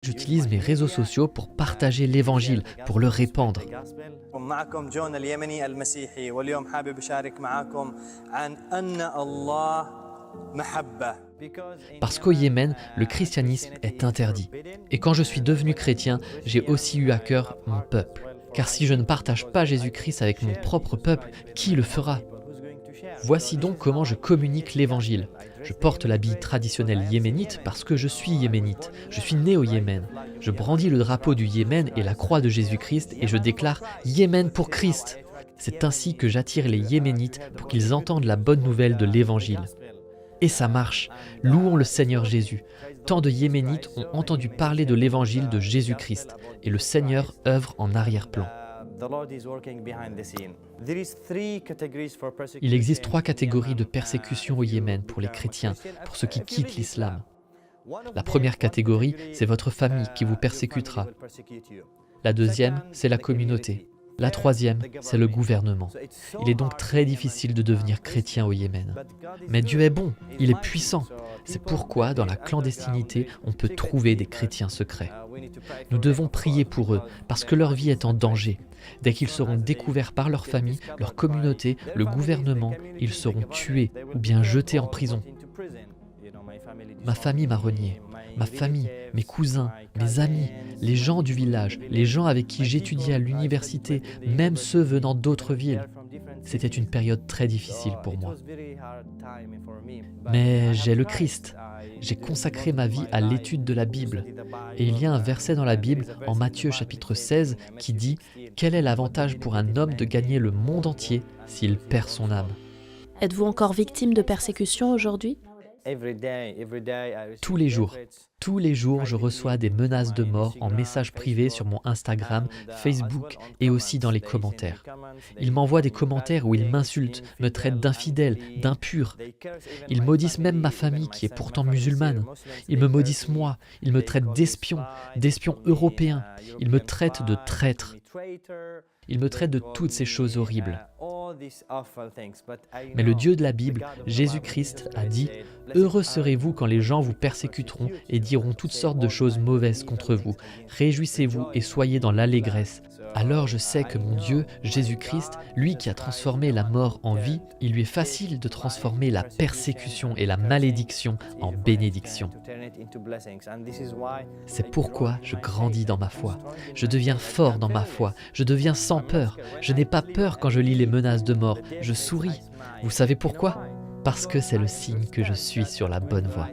J'utilise mes réseaux sociaux pour partager l'évangile, pour le répandre. معكم جون اليمني المسيحي واليوم حابب أشارك معكم عن أن الله محبة. Parce qu'au Yémen, le christianisme est interdit. Et quand je suis devenu chrétien, j'ai aussi eu à cœur mon peuple. Car si je ne partage pas Jésus-Christ avec mon propre peuple, qui le fera ? Voici donc comment je communique l'évangile. Je porte l'habit traditionnel yéménite parce que je suis yéménite. Je suis né au Yémen. Je brandis le drapeau du Yémen et la croix de Jésus-Christ et je déclare « Yémen pour Christ ». C'est ainsi que j'attire les Yéménites pour qu'ils entendent la bonne nouvelle de l'évangile. Et ça marche. Louons le Seigneur Jésus. Tant de Yéménites ont entendu parler de l'évangile de Jésus-Christ et le Seigneur œuvre en arrière-plan. Il existe 3 catégories de persécution au Yémen pour les chrétiens, pour ceux qui quittent l'islam. La première catégorie, c'est votre famille qui vous persécutera. La deuxième, c'est la communauté. La troisième, c'est le gouvernement. Il est donc très difficile de devenir chrétien au Yémen. Mais Dieu est bon, il est puissant. C'est pourquoi, dans la clandestinité, on peut trouver des chrétiens secrets. Nous devons prier pour eux, parce que leur vie est en danger. Dès qu'ils seront découverts par leur famille, leur communauté, le gouvernement, ils seront tués ou bien jetés en prison. Ma famille m'a renié. Ma famille, mes cousins, mes amis, les gens du village, les gens avec qui j'étudiais à l'université, même ceux venant d'autres villes. C'était une période très difficile pour moi. Mais j'ai le Christ. J'ai consacré ma vie à l'étude de la Bible. Et il y a un verset dans la Bible, en Matthieu chapitre 16, qui dit « Quel est l'avantage pour un homme de gagner le monde entier s'il perd son âme ?» Êtes-vous encore victime de persécution aujourd'hui ? Tous les jours, je reçois des menaces de mort en messages privés sur mon Instagram, Facebook et aussi dans les commentaires. Ils m'envoient des commentaires où ils m'insultent, me traitent d'infidèle, d'impur. Ils maudissent même ma famille qui est pourtant musulmane. Ils me maudissent moi, ils me traitent d'espion européen. Ils me traitent de traître. Ils me traitent de toutes ces choses horribles. Mais le Dieu de la Bible, Jésus-Christ, a dit « Heureux serez-vous quand les gens vous persécuteront et diront toutes sortes de choses mauvaises contre vous. Réjouissez-vous et soyez dans l'allégresse. » Alors je sais que mon Dieu, Jésus-Christ, lui qui a transformé la mort en vie, il lui est facile de transformer la persécution et la malédiction en bénédiction. C'est pourquoi je grandis dans ma foi. Je deviens fort dans ma foi. Je deviens sans peur. Je n'ai pas peur quand je lis les menaces de mort. Je souris. Vous savez pourquoi ? Parce que c'est le signe que je suis sur la bonne voie.